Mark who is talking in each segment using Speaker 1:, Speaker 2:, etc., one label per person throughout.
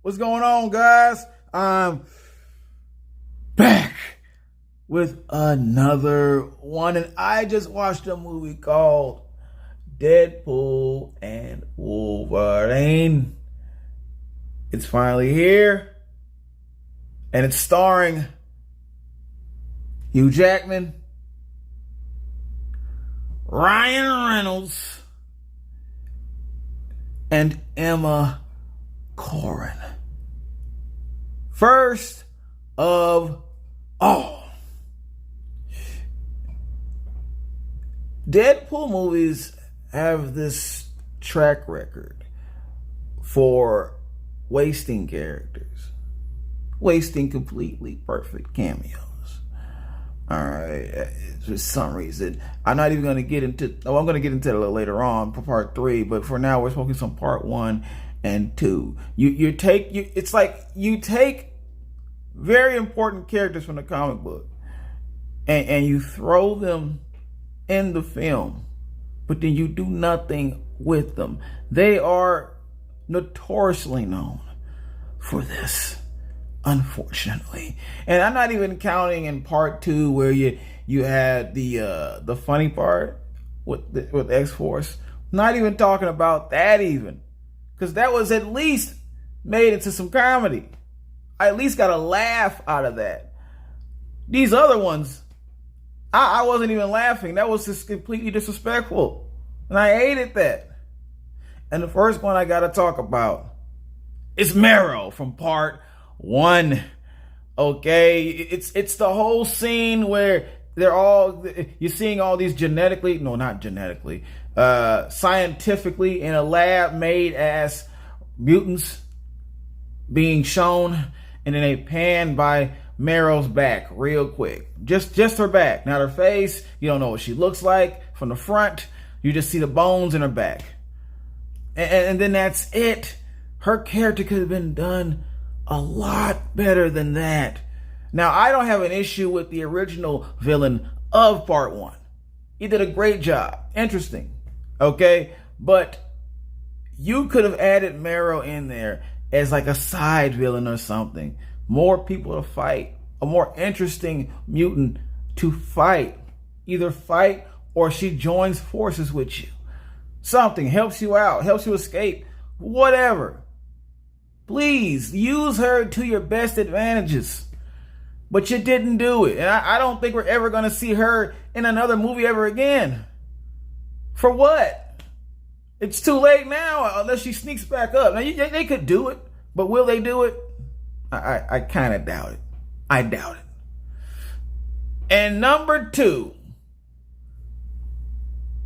Speaker 1: What's going on, guys? I'm back with another one, and I just watched a movie called Deadpool and Wolverine. It's finally here, and it's starring Hugh Jackman, Ryan Reynolds, and Emma Corrin. First of all, Deadpool movies have this track record for wasting characters, wasting completely perfect cameos. All right, for some reason, I'm not even going to get into. Oh, I'm going to get into it a little later on for part 3, but for now, we're focusing on part 1 and 2. It's like you take very important characters from the comic book and you throw them in the film, but then you do nothing with them. They are notoriously known for this, unfortunately. And I'm not even counting in part 2 where you had the funny part with X-Force. Not even talking about that even, because that was at least made into some comedy. I at least got a laugh out of that. These other ones, I wasn't even laughing. That was just completely disrespectful, and I hated that. And the first one I got to talk about is Marrow from part 1. Okay, it's the whole scene where you're seeing all these scientifically in a lab made as mutants being shown, and then they pan by Marrow's back real quick. Just her back, not her face. You don't know what she looks like from the front. You just see the bones in her back. And then that's it. Her character could have been done a lot better than that. Now, I don't have an issue with the original villain of part 1. He did a great job. Interesting. Okay? But you could have added Marrow in there as like a side villain or something. More people to fight. A more interesting mutant to fight. Either fight or she joins forces with you. Something helps you out, helps you escape, whatever. Please use her to your best advantages. But you didn't do it. And I don't think we're ever going to see her in another movie ever again. For what? It's too late now unless she sneaks back up. Now, they could do it, but will they do it? I kind of doubt it. I doubt it. And number 2,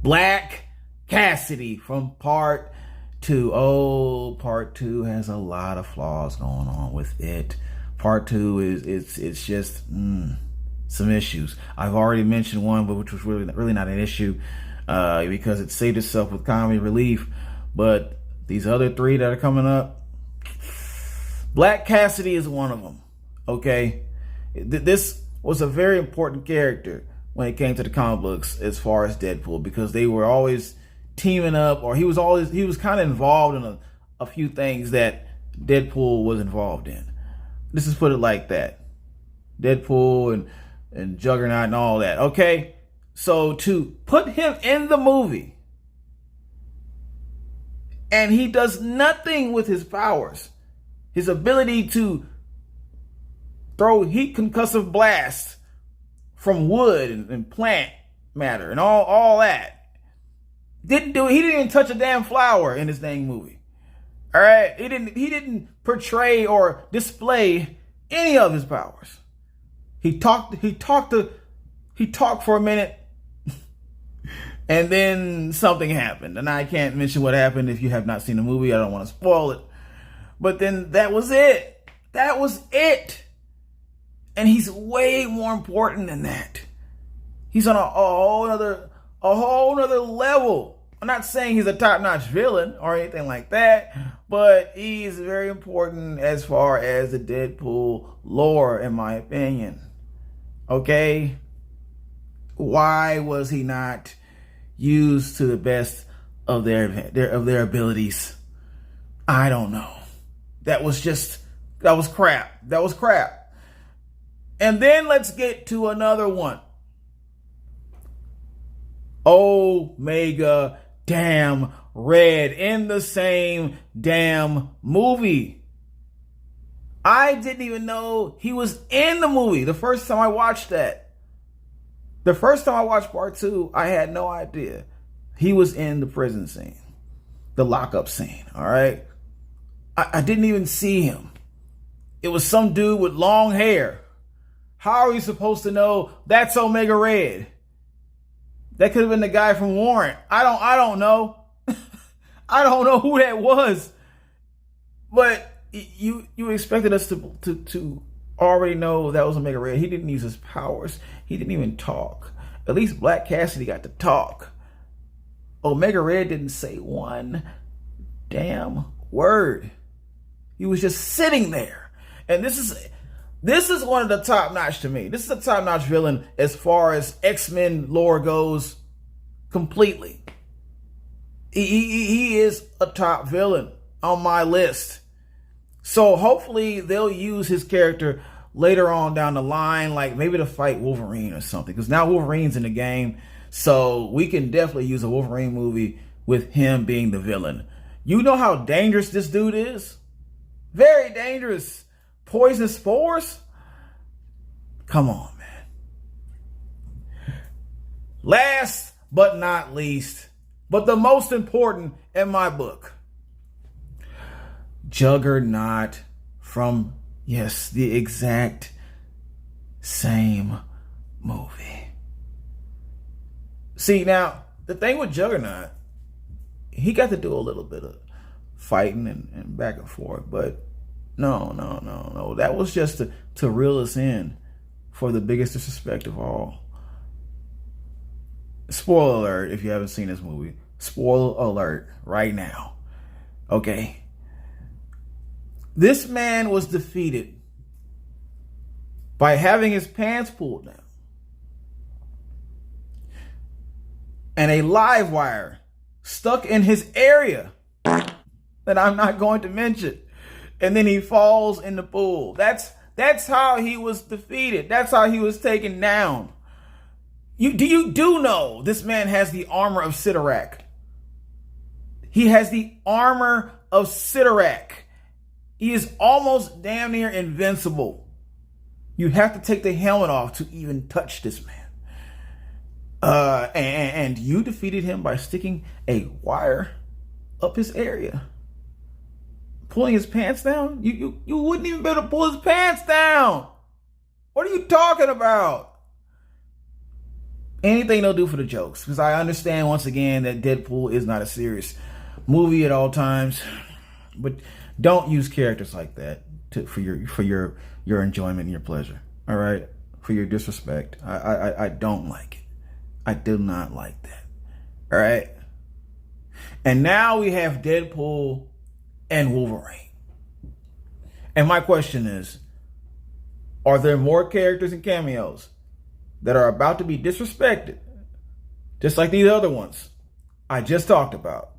Speaker 1: Black Cassidy from part 2. Oh, part 2 has a lot of flaws going on with it. Part 2 it's just some issues. I've already mentioned one, but which was really not an issue because it saved itself with comedy relief. But these other 3 that are coming up, Black Cassidy is one of them. Okay, this was a very important character when it came to the comic books as far as Deadpool, because they were always teaming up, or he was kind of involved in a few things that Deadpool was involved in. Let's just put it like that. Deadpool and Juggernaut and all that. Okay, so to put him in the movie and he does nothing with his powers, his ability to throw heat concussive blasts from wood and plant matter and all that. Didn't do it. He didn't even touch a damn flower in this dang movie. All right, he didn't portray or display any of his powers. He talked for a minute, and then something happened. And I can't mention what happened if you have not seen the movie. I don't want to spoil it. But then that was it. That was it. And he's way more important than that. He's on a whole other level. I'm not saying he's a top-notch villain or anything like that, but he's very important as far as the Deadpool lore, in my opinion. Okay? Why was he not used to the best of their abilities? I don't know. that was crap. That was crap. And then let's get to another one. Omega damn Red in the same damn movie. I didn't even know he was in the movie the first time I watched that. The first time I watched part 2, I had no idea he was in the prison scene, the lockup scene, all right? I didn't even see him. It was some dude with long hair. How are we supposed to know that's Omega Red? That could have been the guy from Warrant. I don't know. I don't know who that was. But you expected us to already know that was Omega Red. He didn't use his powers. He didn't even talk. At least Black Cassidy got to talk. Omega Red didn't say one damn word. He was just sitting there. And this is one of the top notch to me. This is a top notch villain as far as X-Men lore goes completely. He is a top villain on my list. So hopefully they'll use his character later on down the line, like maybe to fight Wolverine or something. Because now Wolverine's in the game. So we can definitely use a Wolverine movie with him being the villain. You know how dangerous this dude is? Very dangerous. Poisonous spores? Come on, man. Last but not least, but the most important in my book, Juggernaut from, yes, the exact same movie. See, now, the thing with Juggernaut, he got to do a little bit of fighting and back and forth, but no. That was just to reel us in for the biggest disrespect of all. Spoiler alert if you haven't seen this movie. Spoiler alert right now. Okay. This man was defeated by having his pants pulled down and a live wire stuck in his area that I'm not going to mention. And then he falls in the pool. That's how he was defeated. That's how he was taken down. You do know this man has the armor of Sidorak. He has the armor of Sidorak. He is almost damn near invincible. You have to take the helmet off to even touch this man. And you defeated him by sticking a wire up his area. Pulling his pants down? You wouldn't even be able to pull his pants down. What are you talking about? Anything they'll do for the jokes. Because I understand once again that Deadpool is not a serious movie at all times. But don't use characters like that for your enjoyment and your pleasure. All right? For your disrespect. I don't like it. I do not like that. All right? And now we have Deadpool and Wolverine. And my question is, are there more characters and cameos that are about to be disrespected, just like these other ones I just talked about?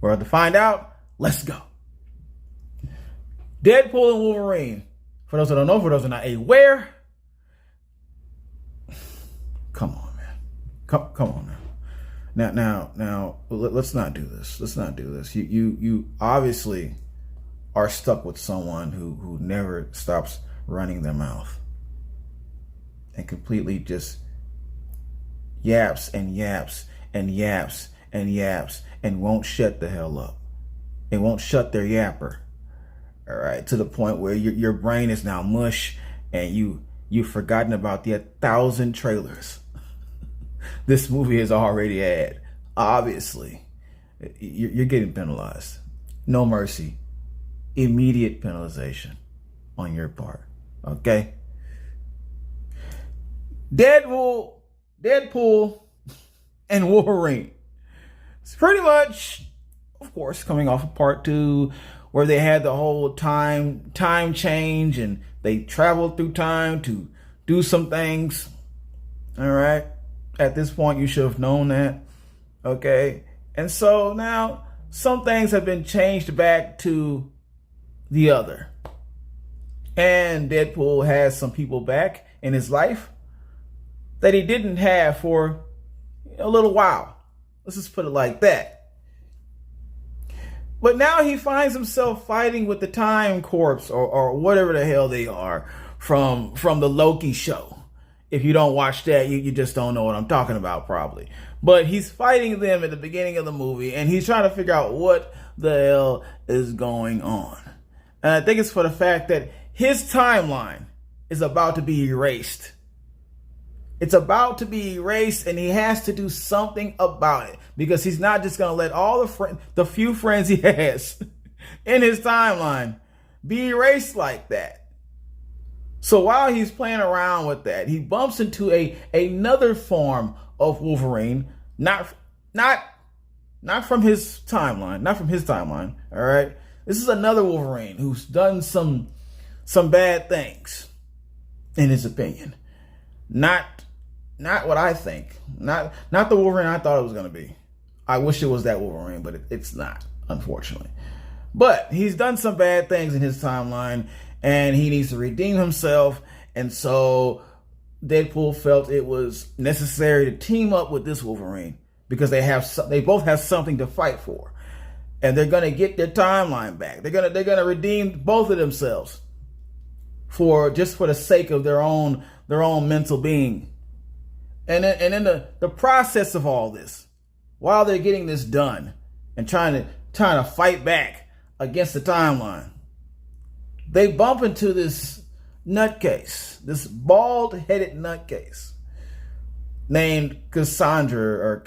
Speaker 1: We're about to find out. Let's go. Deadpool and Wolverine. For those that don't know, for those that are not aware, come on, man. Come on now. Now, let's not do this. Let's not do this. You obviously are stuck with someone who never stops running their mouth and completely just yaps and yaps and yaps and yaps and won't shut the hell up. It won't shut their yapper. All right, to the point where your brain is now mush and you've forgotten about the 1,000 trailers this movie has already had. Obviously, you're getting penalized. No mercy. Immediate penalization on your part. Okay? Deadpool and Wolverine. It's pretty much, of course, coming off of part 2, where they had the whole time change and they traveled through time to do some things. All right. At this point, you should have known that. Okay. And so now some things have been changed back to the other. And Deadpool has some people back in his life that he didn't have for a little while. Let's just put it like that. But now he finds himself fighting with the Time Corps or whatever the hell they are from the Loki show. If you don't watch that, you just don't know what I'm talking about probably. But he's fighting them at the beginning of the movie, and he's trying to figure out what the hell is going on. And I think it's for the fact that his timeline is about to be erased. It's about to be erased, and he has to do something about it, because he's not just going to let all the few friends he has in his timeline be erased like that. So while he's playing around with that, he bumps into another form of Wolverine, not from his timeline, all right? This is another Wolverine who's done some bad things, in his opinion. Not what I think. Not the Wolverine I thought it was going to be. I wish it was that Wolverine, but it's not, unfortunately. But he's done some bad things in his timeline, and he needs to redeem himself. And so Deadpool felt it was necessary to team up with this Wolverine, because they both have something to fight for, and they're going to get their timeline back. They're going to redeem both of themselves for the sake of their own mental being. And in the process of all this, while they're getting this done and trying to fight back against the timeline, they bump into this nutcase, this bald-headed nutcase named Cassandra or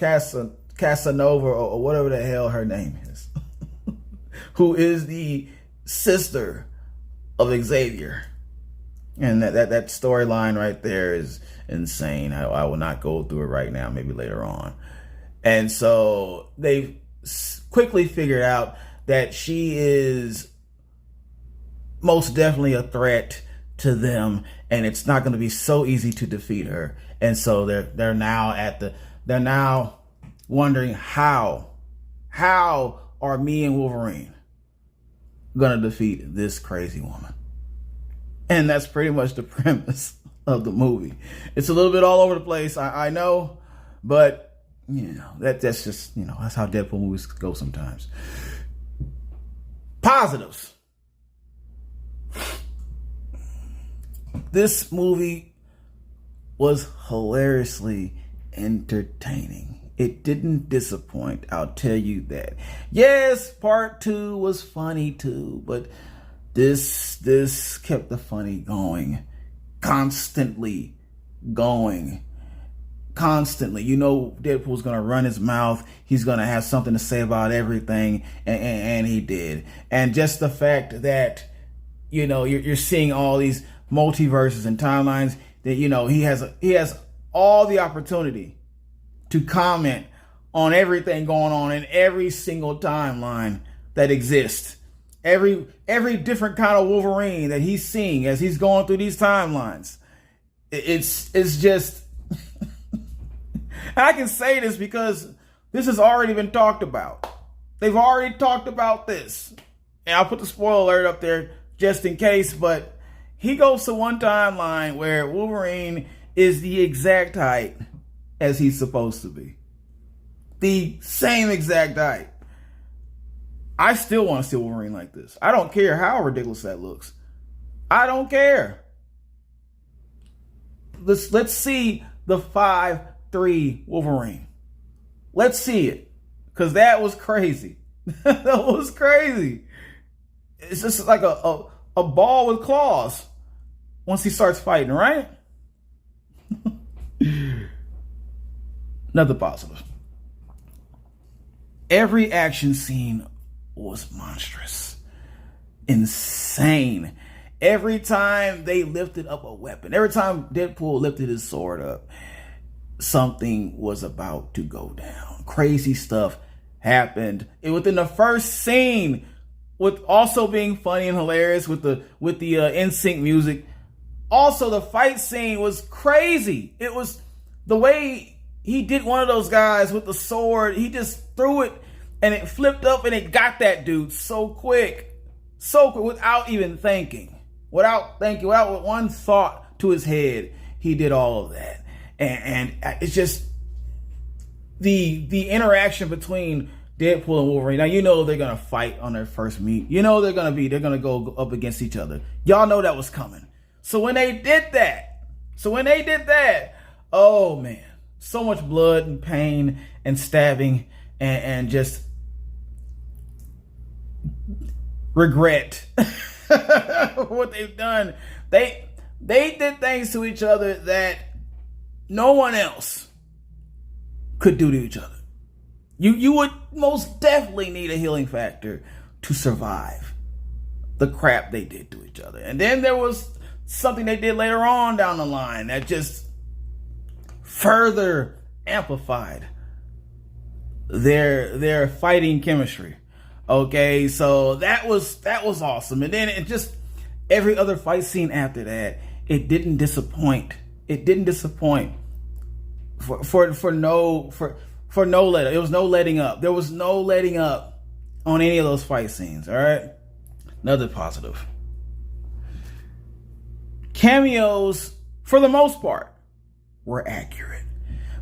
Speaker 1: Casanova or whatever the hell her name is, who is the sister of Xavier. And that storyline right there is insane. I will not go through it right now, maybe later on. And so they've quickly figured out that she is most definitely a threat to them, and it's not going to be so easy to defeat her. And so they're now wondering how are me and Wolverine going to defeat this crazy woman. And that's pretty much the premise of the movie. It's a little bit all over the place, I know, but that's just, that's how Deadpool movies go sometimes. Positives. This movie was hilariously entertaining. It didn't disappoint, I'll tell you that. Yes, part 2 was funny too, but this kept the funny going. Constantly going. Constantly. Deadpool's going to run his mouth. He's going to have something to say about everything, and he did. And just the fact that, you're seeing all these multiverses and timelines, that, he has all the opportunity to comment on everything going on in every single timeline that exists. Every different kind of Wolverine that he's seeing as he's going through these timelines. It's just I can say this because this has already been talked about. They've already talked about this. And I'll put the spoiler alert up there just in case, but he goes to one timeline where Wolverine is the exact height as he's supposed to be. The same exact height. I still want to see Wolverine like this. I don't care how ridiculous that looks. I don't care. Let's see the 5'3" Wolverine. Let's see it. Because that was crazy. That was crazy. It's just like a ball with claws once he starts fighting, right? Another positive. Every action scene was monstrous. Insane. Every time they lifted up a weapon, every time Deadpool lifted his sword up, something was about to go down. Crazy stuff happened. Within the first scene, with also being funny and hilarious with the NSYNC music. Also, the fight scene was crazy. It was the way he did one of those guys with the sword. He just threw it and it flipped up and it got that dude so quick. So quick, without even thinking. Without one thought to his head, he did all of that. And it's just the interaction between Deadpool and Wolverine. Now, you know they're going to fight on their first meet. You know they're going to go up against each other. Y'all know that was coming. So when they did that, oh man, so much blood and pain and stabbing and just regret what they've done. They did things to each other that no one else could do to each other. You would most definitely need a healing factor to survive the crap they did to each other. And then there was something they did later on down the line that just further amplified their fighting chemistry. Okay, so that was awesome. And then it just every other fight scene after that, it didn't disappoint. It didn't disappoint for no let up. It was no letting up. There was no letting up on any of those fight scenes. All right, another positive. Cameos, for the most part, were accurate.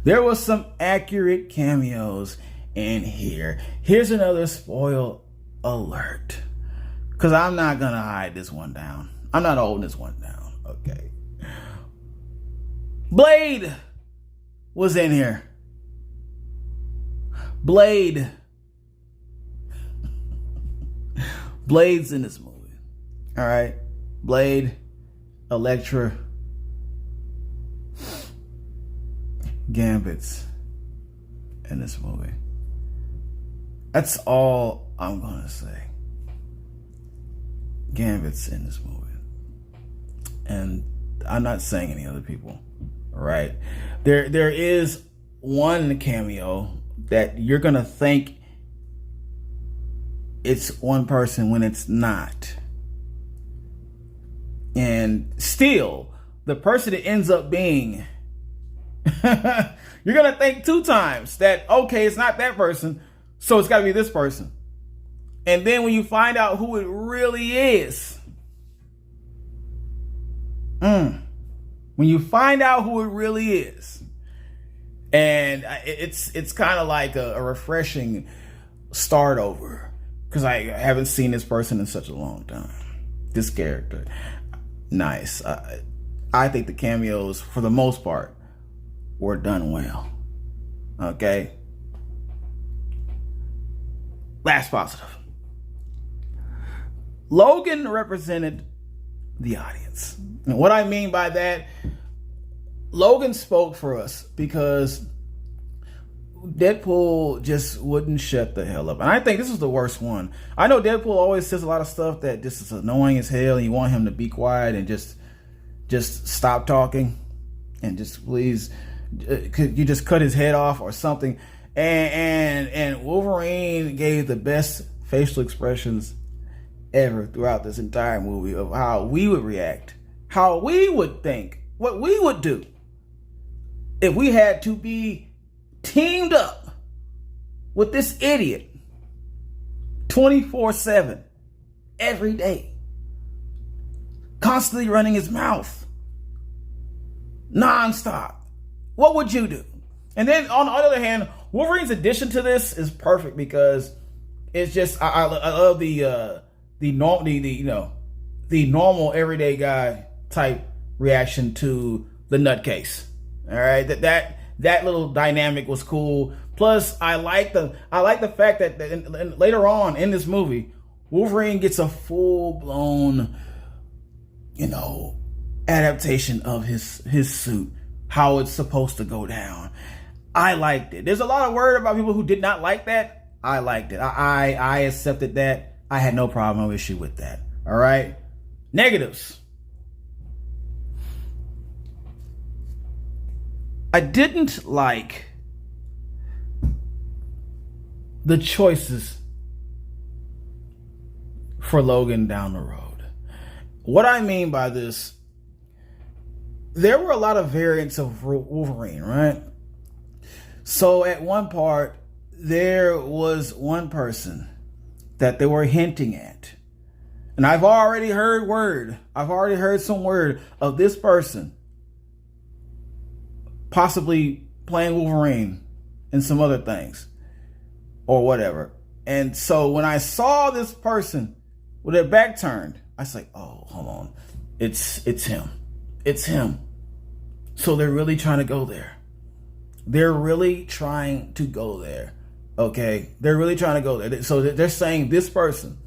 Speaker 1: There was some accurate cameos in here. Here's another spoil alert, because I'm not gonna hide this one down. I'm not holding this one down. Okay, Blade was in here. Blade's in this movie. All right, Blade, Elektra, Gambit's in this movie. That's all I'm gonna say. Gambit's in this movie, and I'm not saying any other people. All right, there is one cameo that you're gonna think it's one person when it's not. And still, the person it ends up being, you're gonna think two times that, okay, it's not that person, so it's gotta be this person. And then when you find out who it really is, when you find out who it really is, and it's kind of like a refreshing start over, because I haven't seen this person in such a long time. This character, nice. I think the cameos, for the most part, were done well. Okay. Last positive. Logan represented the audience. And what I mean by that, Logan spoke for us, because Deadpool just wouldn't shut the hell up. And I think this was the worst one. I know Deadpool always says a lot of stuff that just is annoying as hell, and you want him to be quiet and just stop talking and just please, could you just cut his head off or something. And Wolverine gave the best facial expressions ever throughout this entire movie of how we would react, how we would think, what we would do if we had to be teamed up with this idiot 24/7 every day, constantly running his mouth nonstop. What would you do? And then on the other hand, Wolverine's addition to this is perfect, because it's just I love the normal everyday guy type reaction to the nutcase. All right, that little dynamic was cool. Plus, I like the fact that later on in this movie, Wolverine gets a full blown, adaptation of his suit, how it's supposed to go down. I liked it. There's a lot of word about people who did not like that. I liked it. I accepted that. I had no problem, no issue with that. All right. Negatives. I didn't like the choices for Logan down the road. What I mean by this, there were a lot of variants of Wolverine, right? So at one part, there was one person that they were hinting at. And I've already heard some word of this person possibly playing Wolverine and some other things or whatever. And so when I saw this person with their back turned, I was like, oh, hold on. It's him. It's him. So they're really trying to go there. They're really trying to go there. Okay? They're really trying to go there. So they're saying this person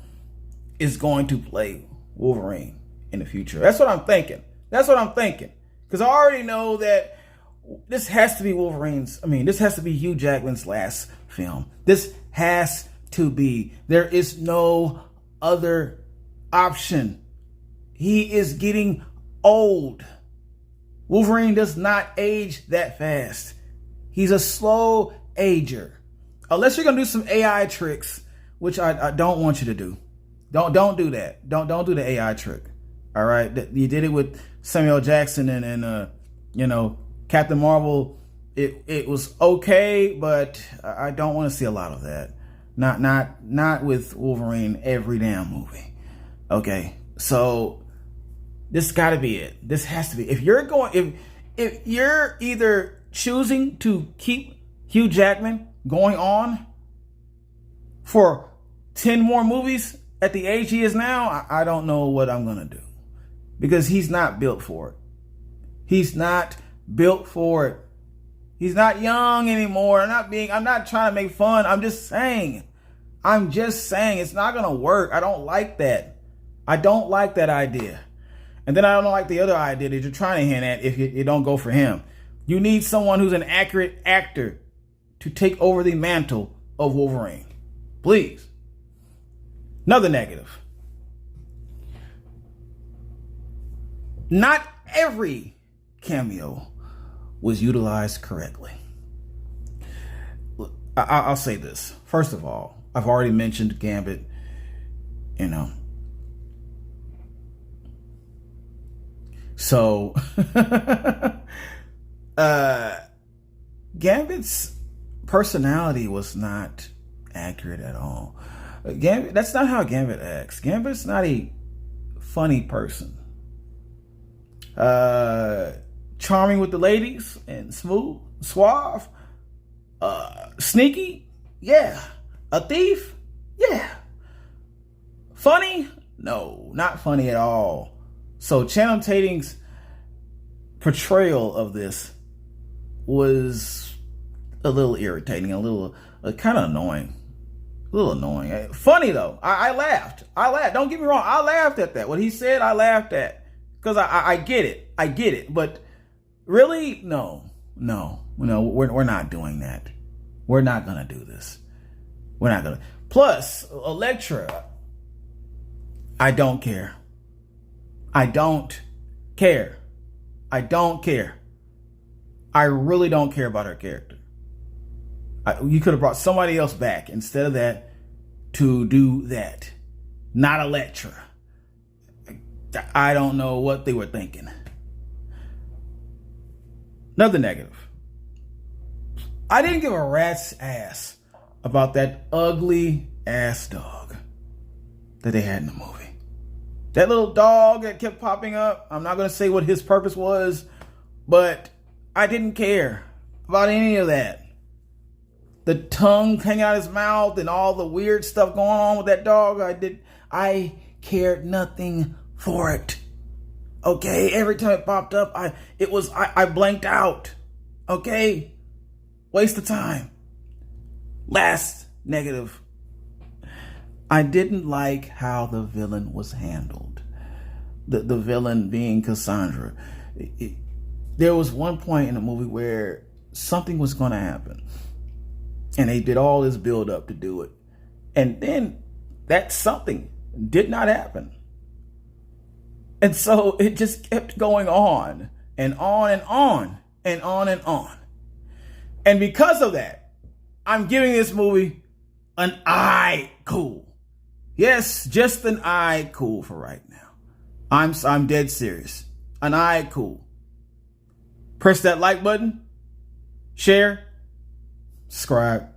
Speaker 1: is going to play Wolverine in the future. That's what I'm thinking. Because I already know that this has to be this has to be Hugh Jackman's last film. This has to be. There is no other option. He is getting old. Wolverine does not age that fast. He's a slow ager. Unless you're going to do some AI tricks, which I don't want you to do. Don't do that. Don't do the AI trick. All right? You did it with Samuel Jackson and Captain Marvel. It was okay, but I don't want to see a lot of that. Not with Wolverine every damn movie. Okay? So this got to be it. This has to be. If you're either choosing to keep Hugh Jackman going on for 10 more movies at the age he is now, I don't know what I'm going to do. Because he's not built for it. He's not built for it. He's not young anymore. I'm not trying to make fun. I'm just saying it's not going to work. I don't like that. I don't like that idea. And then I don't like the other idea that you're trying to hint at if you don't go for him. You need someone who's an accurate actor to take over the mantle of Wolverine. Please. Another negative. Not every cameo was utilized correctly. I'll say this. First of all, I've already mentioned Gambit. So, Gambit's personality was not accurate at all. Gambit, that's not how Gambit acts. Gambit's not a funny person. Charming with the ladies and smooth, suave, sneaky, yeah. A thief, yeah. Funny? No, not funny at all. So Channing Tatum's portrayal of this was a little irritating, a little kind of annoying. A little annoying. Funny though. I laughed. Don't get me wrong. I laughed at that. What he said, I laughed at. Because I get it. But really, no. We're not doing that. We're not going to do this. We're not going to. Plus, Elektra, I don't care. I really don't care about her character. You could have brought somebody else back instead of that to do that. Not Elektra. I don't know what they were thinking. Another negative. I didn't give a rat's ass about that ugly ass dog that they had in the movie. That little dog that kept popping up. I'm not going to say what his purpose was, but I didn't care about any of that. The tongue hanging out of his mouth and all the weird stuff going on with that dog. I cared nothing for it. Okay, every time it popped up, I blanked out. Okay, waste of time. Last negative. I didn't like how the villain was handled. The villain being Cassandra. There was one point in the movie where something was going to happen. And they did all this build up to do it. And then that something did not happen. And so it just kept going on and on and on and on and on. And because of that, I'm giving this movie an I cool. Yes, just an I cool for right now. I'm dead serious. An I cool. Press that like button, share, subscribe.